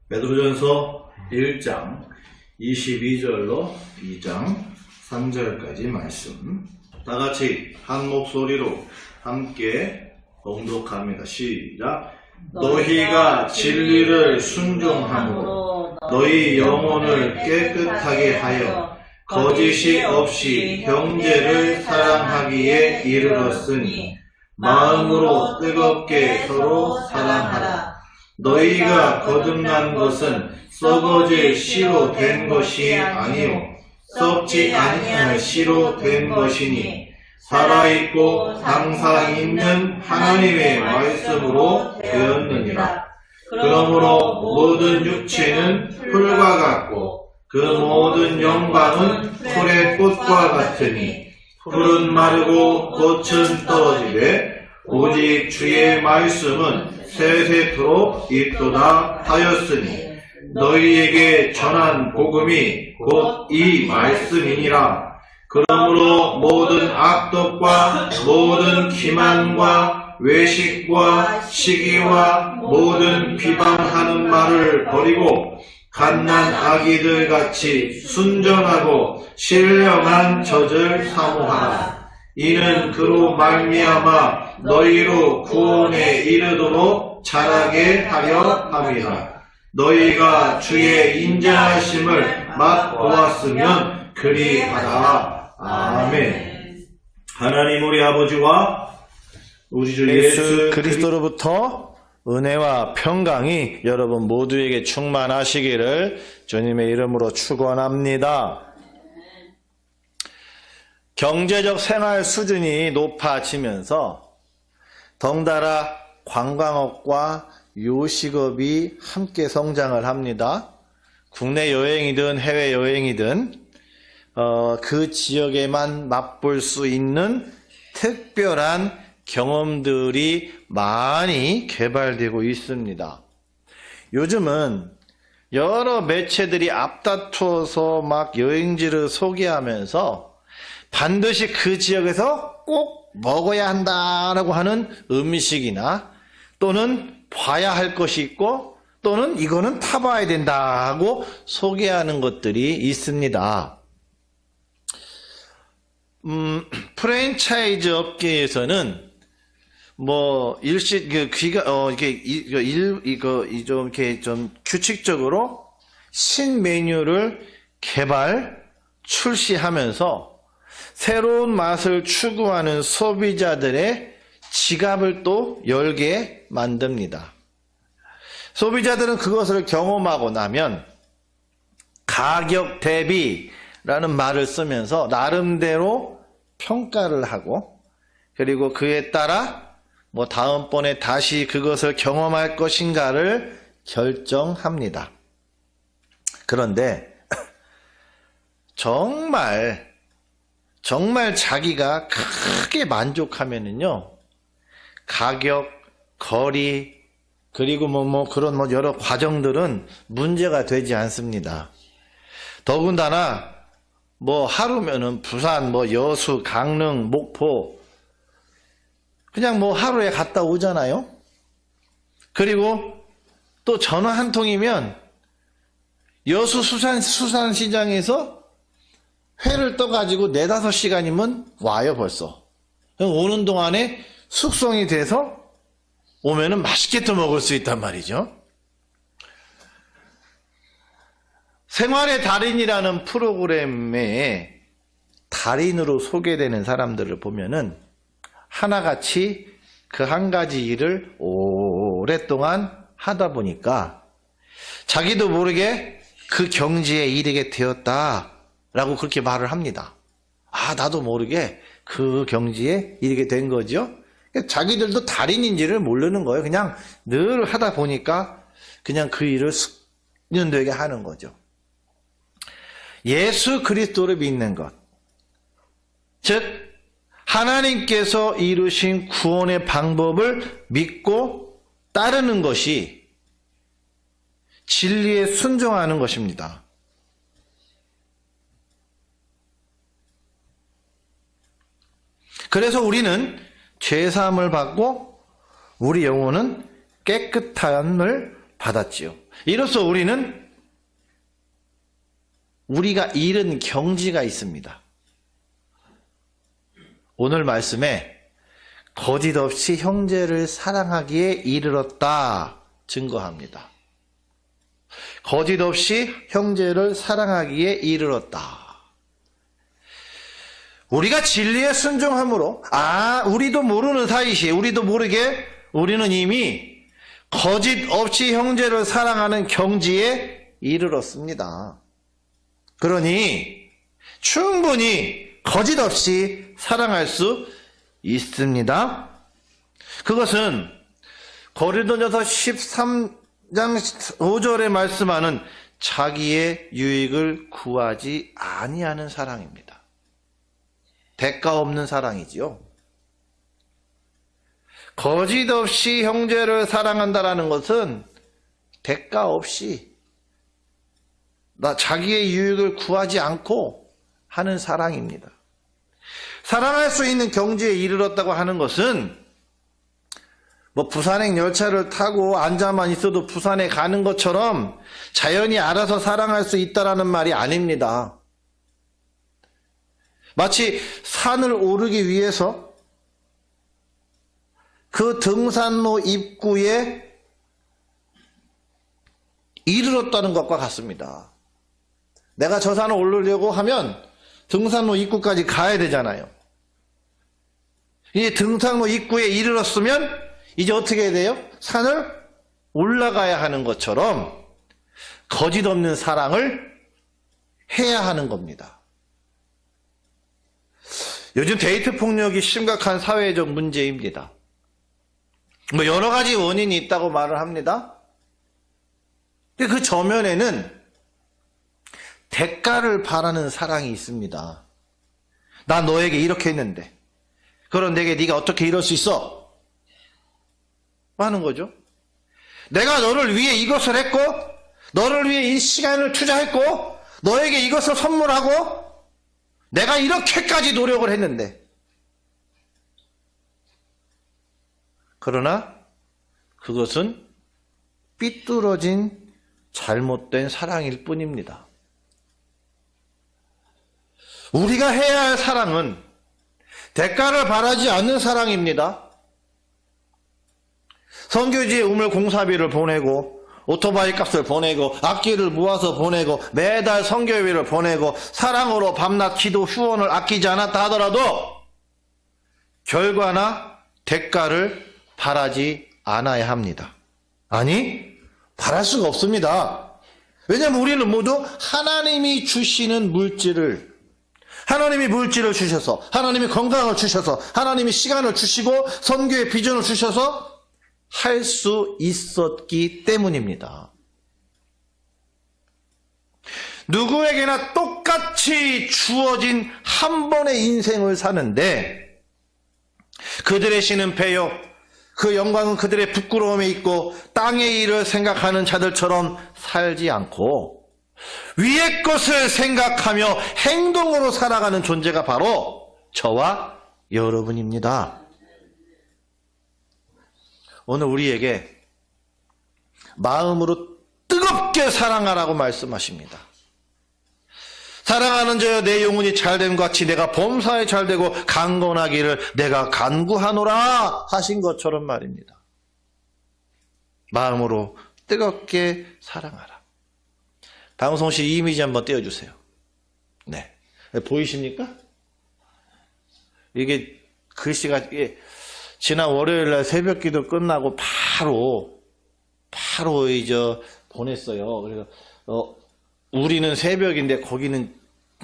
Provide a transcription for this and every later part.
베드로전서 1장 22절로 2장 3절까지 말씀 다같이 한 목소리로 함께 봉독합니다. 시작. 너희가 진리를 순종함으로 너희 영혼을 깨끗하게 하여 거짓이 없이 형제를 사랑하기에 이르렀으니 마음으로 뜨겁게 서로 사랑하라. 너희가 거듭난 것은 썩어질 씨로 된 것이 아니요 썩지 아니할 씨로 된 것이니 살아있고 항상 있는 하나님의 말씀으로 되었느니라. 그러므로 모든 육체는 풀과 같고 그 모든 영광은 풀의 꽃과 같으니 풀은 마르고 꽃은 떨어지되 오직 주의 말씀은 세세토록 있도다 하였으니 너희에게 전한 복음이 곧 이 말씀이니라. 그러므로 모든 악독과 모든 기만과 외식과 시기와 모든 비방하는 말을 버리고 갓난 아기들 같이 순전하고 신령한 젖을 사모하라. 이는 그로 말미암아 너희로 구원에 이르도록 자라게 하려 함이라. 너희가 주의 인자하심을 맛보았으면 그리하라. 아멘. 하나님 우리 아버지와 우리 주 예수 그리스도로부터 은혜와 평강이 여러분 모두에게 충만하시기를 주님의 이름으로 축원합니다. 경제적 생활 수준이 높아지면서 덩달아 관광업과 요식업이 함께 성장을 합니다. 국내 여행이든 해외 여행이든 그 지역에만 맛볼 수 있는 특별한 경험들이 많이 개발되고 있습니다. 요즘은 여러 매체들이 앞다투어서 막 여행지를 소개하면서 반드시 그 지역에서 꼭 먹어야 한다라고 하는 음식이나 또는 봐야 할 것이 있고 또는 이거는 타봐야 된다고 소개하는 것들이 있습니다. 프랜차이즈 업계에서는 뭐 좀 규칙적으로 신메뉴를 개발 출시하면서 새로운 맛을 추구하는 소비자들의 지갑을 또 열게 만듭니다. 소비자들은 그것을 경험하고 나면 가격 대비라는 말을 쓰면서 나름대로 평가를 하고 그리고 그에 따라 뭐 다음번에 다시 그것을 경험할 것인가를 결정합니다. 그런데 정말 자기가 크게 만족하면은요, 가격, 거리, 그리고 그런 여러 과정들은 문제가 되지 않습니다. 더군다나, 하루면은 부산, 여수, 강릉, 목포, 그냥 하루에 갔다 오잖아요? 그리고 또 전화 한 통이면 여수 수산시장에서 회를 떠가지고 4-5시간이면 와요, 벌써. 오는 동안에 숙성이 돼서 오면은 맛있게 또 먹을 수 있단 말이죠. 생활의 달인이라는 프로그램에 달인으로 소개되는 사람들을 보면은 하나같이 그 한 가지 일을 오랫동안 하다 보니까 자기도 모르게 그 경지에 이르게 되었다라고 그렇게 말을 합니다. 나도 모르게 그 경지에 이르게 된 거죠. 자기들도 달인인지를 모르는 거예요. 그냥 늘 하다 보니까 그냥 그 일을 숙련되게 하는 거죠. 예수 그리스도를 믿는 것, 즉 하나님께서 이루신 구원의 방법을 믿고 따르는 것이 진리에 순종하는 것입니다. 그래서 우리는 죄사함을 받고 우리 영혼은 깨끗함을 받았지요. 이로써 우리가 잃은 경지가 있습니다. 오늘 말씀에 거짓 없이 형제를 사랑하기에 이르렀다 증거합니다. 거짓 없이 형제를 사랑하기에 이르렀다. 우리가 진리에 순종함으로 우리도 모르는 사이시 우리도 모르게 우리는 이미 거짓 없이 형제를 사랑하는 경지에 이르렀습니다. 그러니 충분히 거짓 없이 사랑할 수 있습니다. 그것은 고린도전서 13장 5절에 말씀하는 자기의 유익을 구하지 아니하는 사랑입니다. 대가 없는 사랑이지요. 거짓 없이 형제를 사랑한다라는 것은 대가 없이 자기의 유익을 구하지 않고 하는 사랑입니다. 사랑할 수 있는 경지에 이르렀다고 하는 것은 부산행 열차를 타고 앉아만 있어도 부산에 가는 것처럼 자연히 알아서 사랑할 수 있다라는 말이 아닙니다. 마치 산을 오르기 위해서 그 등산로 입구에 이르렀다는 것과 같습니다. 내가 저 산을 오르려고 하면 등산로 입구까지 가야 되잖아요. 이 등산로 입구에 이르렀으면 이제 어떻게 해야 돼요? 산을 올라가야 하는 것처럼 거짓 없는 사랑을 해야 하는 겁니다. 요즘 데이트 폭력이 심각한 사회적 문제입니다. 여러 가지 원인이 있다고 말을 합니다. 근데 그 저면에는 대가를 바라는 사랑이 있습니다. 나 너에게 이렇게 했는데 그런 내게 네가 어떻게 이럴 수 있어? 하는 거죠. 내가 너를 위해 이것을 했고 너를 위해 이 시간을 투자했고 너에게 이것을 선물하고 내가 이렇게까지 노력을 했는데 그러나 그것은 삐뚤어진 잘못된 사랑일 뿐입니다. 우리가 해야 할 사랑은 대가를 바라지 않는 사랑입니다. 선교지에 우물 공사비를 보내고 오토바이 값을 보내고 악기를 모아서 보내고 매달 선교회를 보내고 사랑으로 밤낮 기도 후원을 아끼지 않았다 하더라도 결과나 대가를 바라지 않아야 합니다. 아니, 바랄 수가 없습니다. 왜냐하면 우리는 모두 하나님이 주시는 하나님이 물질을 주셔서 하나님이 건강을 주셔서 하나님이 시간을 주시고 선교의 비전을 주셔서 할 수 있었기 때문입니다. 누구에게나 똑같이 주어진 한 번의 인생을 사는데 그들의 신은 배요 그 영광은 그들의 부끄러움에 있고 땅의 일을 생각하는 자들처럼 살지 않고 위의 것을 생각하며 행동으로 살아가는 존재가 바로 저와 여러분입니다. 오늘 우리에게 마음으로 뜨겁게 사랑하라고 말씀하십니다. 사랑하는 자여 내 영혼이 잘됨 같이 내가 범사에 잘되고 강건하기를 내가 간구하노라 하신 것처럼 말입니다. 마음으로 뜨겁게 사랑하라. 방송실 이미지 한번 띄워주세요. 네, 보이십니까? 이게 글씨가 지난 월요일날 새벽기도 끝나고 바로 이제 보냈어요. 그래서 우리는 새벽인데 거기는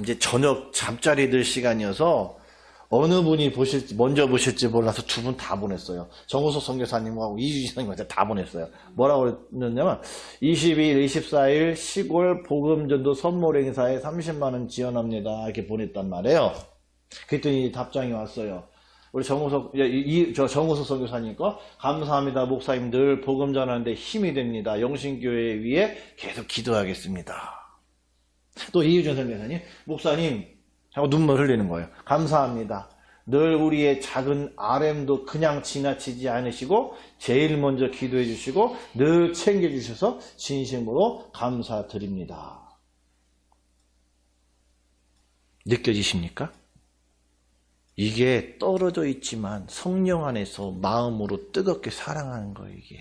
이제 저녁 잠자리들 시간이어서 어느 분이 먼저 보실지 몰라서 두 분 다 보냈어요. 정우석 선교사님하고 이주지 선교사님 다 보냈어요. 뭐라고 그랬냐면 22일, 24일 시골 복음전도 선물 행사에 30만 원 지원합니다. 이렇게 보냈단 말이에요. 그랬더니 답장이 왔어요. 우리 정우석 선교사님과 감사합니다. 목사님 늘 복음 전하는데 힘이 됩니다. 영신교회 위해 계속 기도하겠습니다. 또 이유준 선교사님, 목사님 하고 눈물 흘리는 거예요. 감사합니다. 늘 우리의 작은 RM도 그냥 지나치지 않으시고 제일 먼저 기도해 주시고 늘 챙겨주셔서 진심으로 감사드립니다. 느껴지십니까? 이게 떨어져 있지만 성령 안에서 마음으로 뜨겁게 사랑하는 거예요, 이게.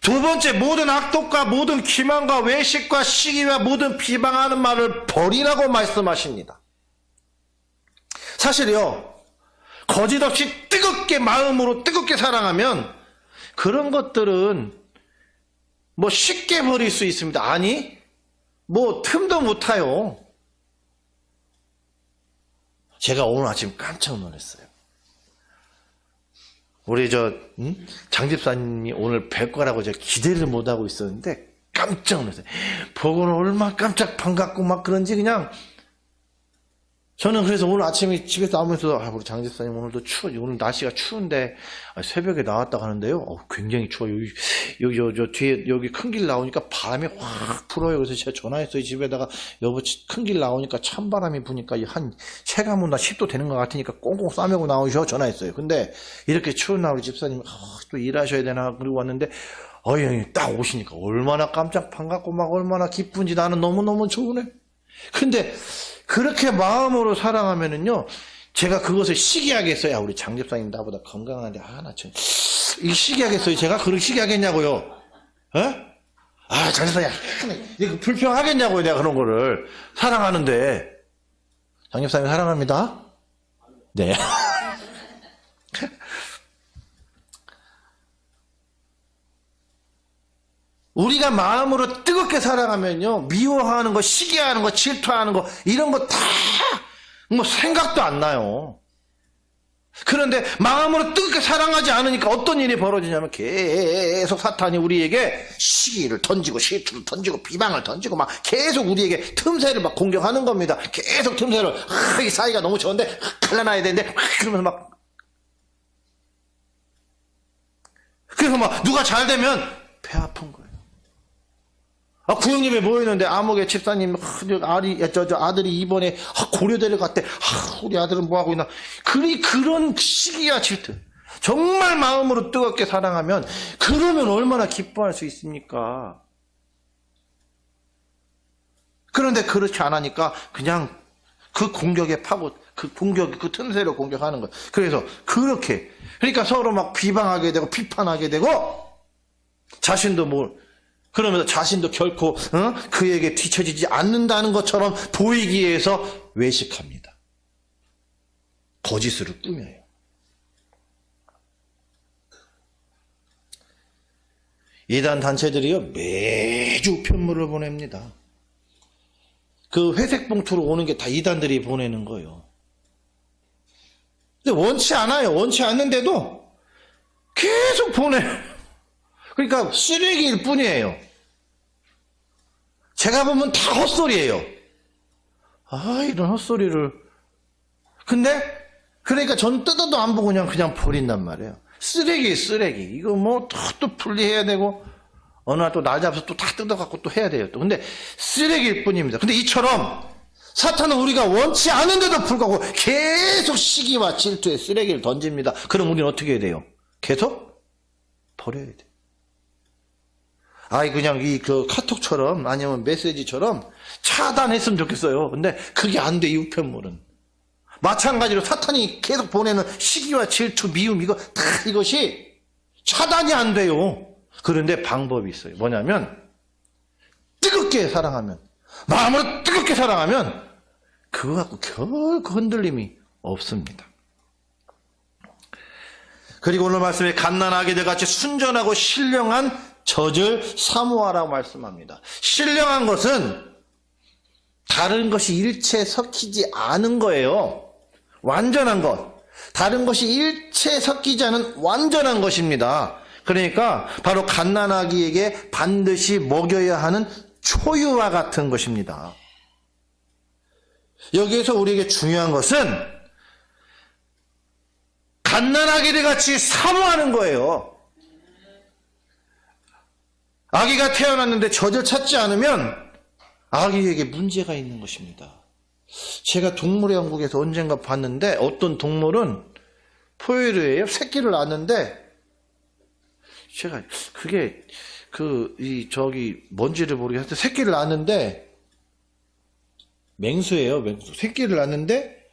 두 번째, 모든 악독과 모든 기만과 외식과 시기와 모든 비방하는 말을 버리라고 말씀하십니다. 사실요, 거짓 없이 뜨겁게 마음으로 뜨겁게 사랑하면 그런 것들은 뭐 쉽게 버릴 수 있습니다. 아니, 뭐 틈도 못 타요. 제가 오늘 아침 깜짝 놀랐어요. 우리 장 집사님이 오늘 뵐 거라고 제가 기대를 못하고 있었는데 깜짝 놀랐어요. 보고는 얼마나 깜짝 반갑고 막 그런지 그냥 저는 그래서 오늘 아침에 집에서 나오면서 우리 장 집사님 오늘도 오늘 날씨가 추운데 새벽에 나왔다 하는데요. 굉장히 추워요. 여기 저 뒤에 여기 큰 길 나오니까 바람이 확 불어요. 그래서 제가 전화했어요. 집에다가 여보 큰 길 나오니까 찬바람이 부니까 한 체감은 10도 되는 것 같으니까 꽁꽁 싸매고 나오셔 전화했어요. 근데 이렇게 추운 날 우리 집사님 또 일하셔야 되나 그러고 왔는데 형님 딱 오시니까 얼마나 깜짝 반갑고 막 얼마나 기쁜지 나는 너무너무 좋으네. 근데 그렇게 마음으로 사랑하면은요, 제가 그것을 시기하겠어요. 우리 장 집사님 나보다 건강한데, 이 시기하겠어요. 제가 그렇게 시기하겠냐고요. 장 집사님, 이거 불평하겠냐고요. 내가 그런 거를. 사랑하는데. 장 집사님 사랑합니다. 네. 우리가 마음으로 뜨겁게 사랑하면요, 미워하는 거, 시기하는 거, 질투하는 거, 이런 거 다, 뭐, 생각도 안 나요. 그런데 마음으로 뜨겁게 사랑하지 않으니까 어떤 일이 벌어지냐면 계속 사탄이 우리에게 시기를 던지고, 질투를 던지고, 비방을 던지고, 막 계속 우리에게 틈새를 막 공격하는 겁니다. 계속 틈새를, 이 사이가 너무 좋은데, 갈라놔야 되는데, 그러면서 막. 그래서 막, 누가 잘 되면, 배 아픈 거예요. 구역집에 모였는데 암흑의 집사님 아들이 이번에 고려대를 갔대. 우리 아들은 뭐하고 있나. 그런 시기야 질투. 정말 마음으로 뜨겁게 사랑하면 그러면 얼마나 기뻐할 수 있습니까? 그런데 그렇지 않으니까 그냥 그 공격에 그 틈새로 공격하는 거예요. 그래서 그러니까 서로 막 비방하게 되고 비판하게 되고 자신도 그러면서 자신도 결코 그에게 뒤처지지 않는다는 것처럼 보이기 위해서 외식합니다. 거짓으로 꾸며요. 이단 단체들이요 매주 편물을 보냅니다. 그 회색 봉투로 오는 게 다 이단들이 보내는 거예요. 근데 원치 않아요. 원치 않는데도 계속 보내요. 그러니까 쓰레기일 뿐이에요. 제가 보면 다 헛소리예요. 이런 헛소리를. 근데 그러니까 전 뜯어도 안 보고 그냥 버린단 말이에요. 쓰레기. 이거 또 분리해야 되고 어느 날 또 날 잡아서 또 다 뜯어갖고 또 해야 돼요. 근데 쓰레기일 뿐입니다. 근데 이처럼 사탄은 우리가 원치 않은데도 불구하고 계속 시기와 질투에 쓰레기를 던집니다. 그럼 우리는 어떻게 해야 돼요? 계속 버려야 돼요. 그냥 그 카톡처럼 아니면 메시지처럼 차단했으면 좋겠어요. 근데 그게 안 돼, 이 우편물은. 마찬가지로 사탄이 계속 보내는 시기와 질투, 미움, 이것이 차단이 안 돼요. 그런데 방법이 있어요. 뭐냐면, 뜨겁게 사랑하면, 마음으로 뜨겁게 사랑하면, 그거 갖고 결코 흔들림이 없습니다. 그리고 오늘 말씀에 갓난아기들 같이 순전하고 신령한 젖을 사모하라고 말씀합니다. 신령한 것은 다른 것이 일체 섞이지 않은 거예요. 완전한 것. 다른 것이 일체 섞이지 않은 완전한 것입니다. 그러니까 바로 갓난아기에게 반드시 먹여야 하는 초유와 같은 것입니다. 여기에서 우리에게 중요한 것은 갓난아기들 같이 사모하는 거예요. 아기가 태어났는데 젖을 찾지 않으면 아기에게 문제가 있는 것입니다. 제가 동물의 왕국에서 언젠가 봤는데 어떤 동물은 포유류예요. 새끼를 낳았는데 제가 그게 뭔지를 모르겠는데 새끼를 낳았는데 맹수예요. 맹수. 새끼를 낳았는데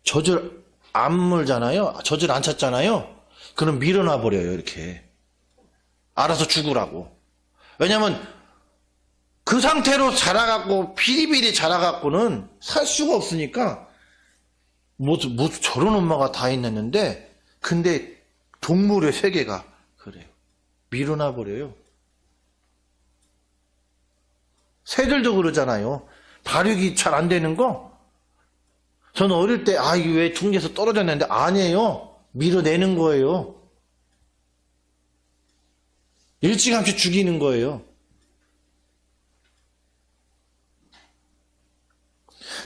젖을 안 물잖아요. 젖을 안 찾잖아요. 그럼 밀어놔 버려요. 이렇게. 알아서 죽으라고. 왜냐면 그 상태로 자라갖고 비리비리 자라갖고는 살 수가 없으니까 뭐 저런 엄마가 다 있는데 근데 동물의 세계가 그래요. 밀어놔 버려요. 새들도 그러잖아요. 발육이 잘 안 되는 거. 저는 어릴 때 이게 왜 둥지에서 떨어졌는데 아니에요. 밀어내는 거예요. 일찌감치 죽이는 거예요.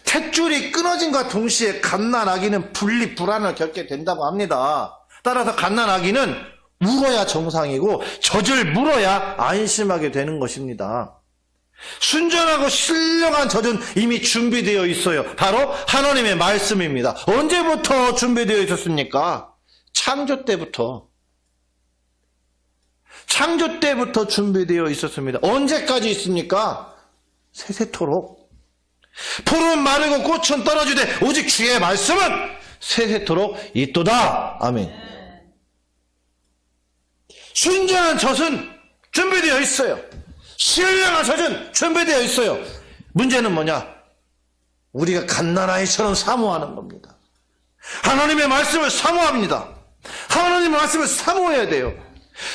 탯줄이 끊어진과 동시에 갓난아기는 분리불안을 겪게 된다고 합니다. 따라서 갓난아기는 울어야 정상이고 젖을 물어야 안심하게 되는 것입니다. 순전하고 신령한 젖은 이미 준비되어 있어요. 바로 하나님의 말씀입니다. 언제부터 준비되어 있었습니까? 창조 때부터. 창조 때부터 준비되어 있었습니다. 언제까지 있습니까? 세세토록. 풀은 마르고 꽃은 떨어지되 오직 주의 말씀은 세세토록 있도다. 아멘. 순전한 젖은 준비되어 있어요. 신령한 젖은 준비되어 있어요. 문제는 뭐냐? 우리가 갓난아이처럼 사모하는 겁니다. 하나님의 말씀을 사모합니다. 하나님의 말씀을 사모해야 돼요.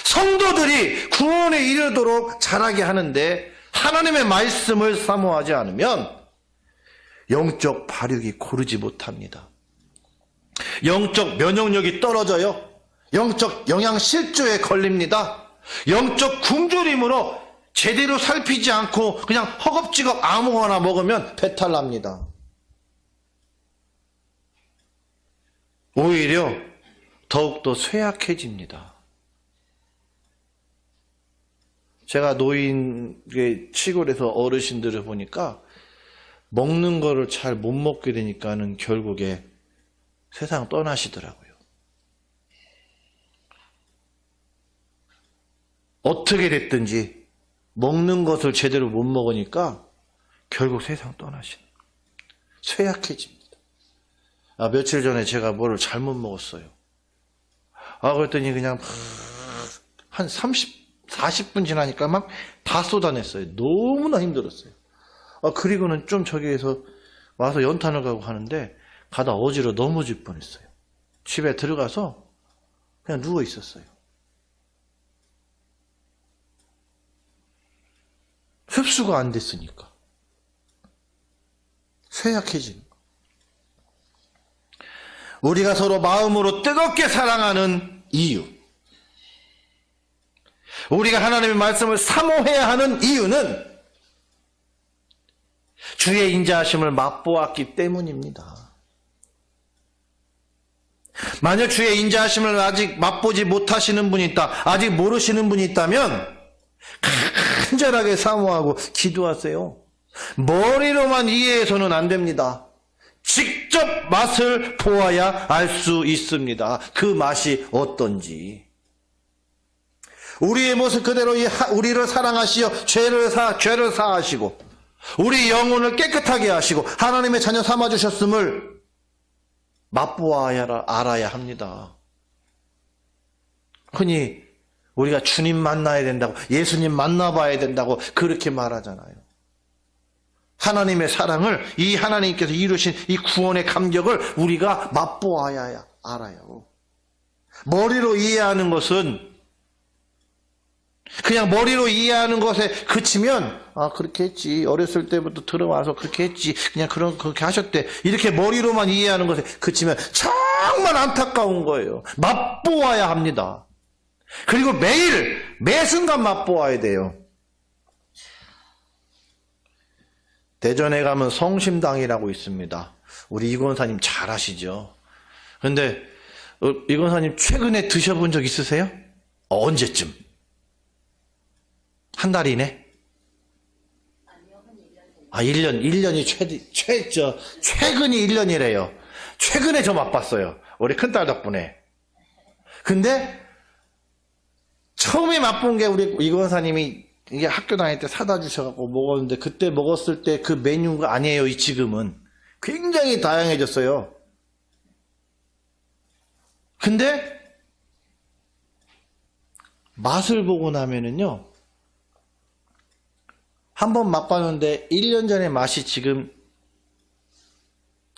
성도들이 구원에 이르도록 자라게 하는데 하나님의 말씀을 사모하지 않으면 영적 발육이 고르지 못합니다. 영적 면역력이 떨어져요. 영적 영양실조에 걸립니다. 영적 굶주림으로 제대로 살피지 않고 그냥 허겁지겁 아무거나 먹으면 배탈 납니다. 오히려 더욱더 쇠약해집니다. 제가 노인 시골에서 어르신들을 보니까 먹는 거를 잘 못 먹게 되니까는 결국에 세상 떠나시더라고요. 어떻게 됐든지 먹는 것을 제대로 못 먹으니까 결국 세상 떠나시는 거예요. 쇠약해집니다. 며칠 전에 제가 뭐를 잘못 먹었어요. 그랬더니 그냥 한 40분 지나니까 막 다 쏟아냈어요. 너무나 힘들었어요. 그리고는 좀 저기에서 와서 연탄을 가고 하는데 가다 어지러 넘어질 뻔했어요. 집에 들어가서 그냥 누워 있었어요. 흡수가 안 됐으니까. 쇠약해지는 거. 우리가 서로 마음으로 뜨겁게 사랑하는 이유. 우리가 하나님의 말씀을 사모해야 하는 이유는 주의 인자하심을 맛보았기 때문입니다. 만약 주의 인자하심을 아직 맛보지 못하시는 분이 있다, 아직 모르시는 분이 있다면 간절하게 사모하고 기도하세요. 머리로만 이해해서는 안 됩니다. 직접 맛을 보아야 알 수 있습니다. 그 맛이 어떤지. 우리의 모습 그대로 우리를 사랑하시어 죄를 사하시고 우리 영혼을 깨끗하게 하시고 하나님의 자녀 삼아주셨음을 맛보아야 알아야 합니다. 흔히 우리가 주님 만나야 된다고, 예수님 만나봐야 된다고 그렇게 말하잖아요. 하나님의 사랑을, 이 하나님께서 이루신 이 구원의 감격을 우리가 맛보아야 알아요. 머리로 이해하는 것은, 그냥 머리로 이해하는 것에 그치면 그렇게 했지, 어렸을 때부터 들어와서 그렇게 했지, 그냥 그렇게 하셨대, 이렇게 머리로만 이해하는 것에 그치면 정말 안타까운 거예요. 맛보아야 합니다. 그리고 매 순간 맛보아야 돼요. 대전에 가면 성심당이라고 있습니다. 우리 이 권사님 잘 아시죠? 그런데 이 권사님 최근에 드셔본 적 있으세요? 언제쯤? 한 달이네? 아, 1년이 최근이 1년이래요. 최근에 저 맛봤어요. 우리 큰딸 덕분에. 근데, 처음에 맛본 게 우리 이 권사님이 이게 학교 다닐 때 사다 주셔갖고 먹었는데, 그때 먹었을 때 그 메뉴가 아니에요, 이 지금은. 굉장히 다양해졌어요. 근데, 맛을 보고 나면은요, 한번 맛봤는데 1년 전의 맛이 지금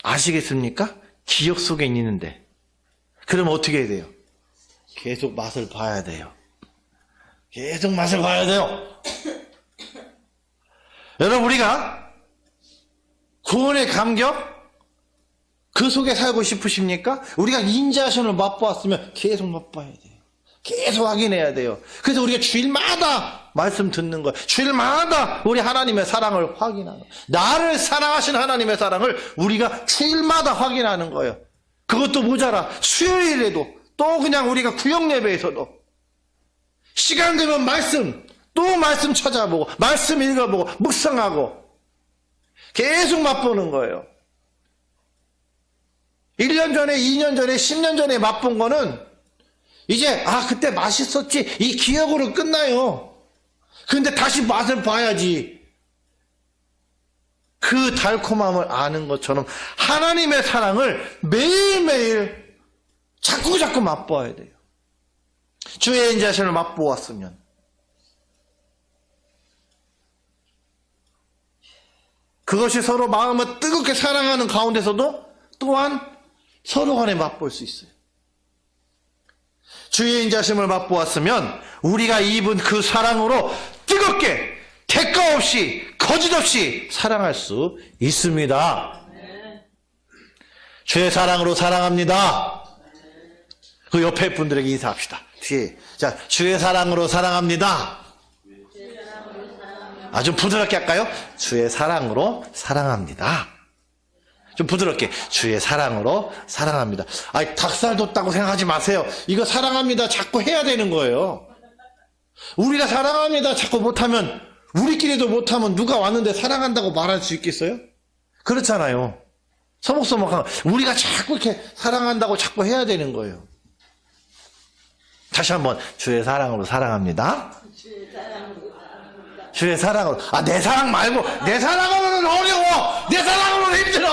아시겠습니까? 기억 속에 있는데. 그럼 어떻게 해야 돼요? 계속 맛을 봐야 돼요. 계속 맛을 봐야 돼요. 여러분, 우리가 구원의 감격 그 속에 살고 싶으십니까? 우리가 인자하심을 맛보았으면 계속 맛봐야 돼요. 계속 확인해야 돼요. 그래서 우리가 주일마다 말씀 듣는 거예요. 주일마다 우리 하나님의 사랑을 확인하는 거예요. 나를 사랑하신 하나님의 사랑을 우리가 주일마다 확인하는 거예요. 그것도 모자라 수요일에도 또 그냥 우리가 구역 예배에서도 시간 되면 또 말씀 찾아보고 말씀 읽어보고 묵상하고 계속 맛보는 거예요. 1년 전에 2년 전에 10년 전에 맛본 거는 이제 그때 맛있었지 이 기억으로 끝나요. 근데 다시 맛을 봐야지. 그 달콤함을 아는 것처럼 하나님의 사랑을 매일매일 자꾸 맛보아야 돼요. 주의 인자심을 맛보았으면 그것이 서로 마음을 뜨겁게 사랑하는 가운데서도 또한 서로 간에 맛볼 수 있어요. 주의 인자심을 맛보았으면 우리가 입은 그 사랑으로 뜨겁게 대가 없이 거짓 없이 사랑할 수 있습니다. 주의 사랑으로 사랑합니다. 그 옆에 분들에게 인사합시다. 뒤에 자, 주의 사랑으로 사랑합니다. 좀 부드럽게 할까요? 주의 사랑으로 사랑합니다. 좀 부드럽게 주의 사랑으로 사랑합니다. 닭살 돋다고 생각하지 마세요. 이거 사랑합니다 자꾸 해야 되는 거예요. 우리가 사랑합니다 자꾸 못하면 우리끼리도 못하면 누가 왔는데 사랑한다고 말할 수 있겠어요? 그렇잖아요. 서먹서먹한 우리가 자꾸 이렇게 사랑한다고 자꾸 해야 되는 거예요. 다시 한번 주의 사랑으로 사랑합니다. 주의 사랑으로. 내 사랑 말고 내 사랑으로는 어려워. 내 사랑으로는 힘들어.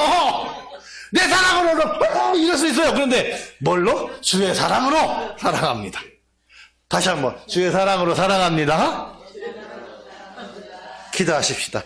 내 사랑으로는 이럴 수 있어요. 그런데 뭘로? 주의 사랑으로 사랑합니다. 다시 한번 주의 사랑으로 사랑합니다. 기도하십시다.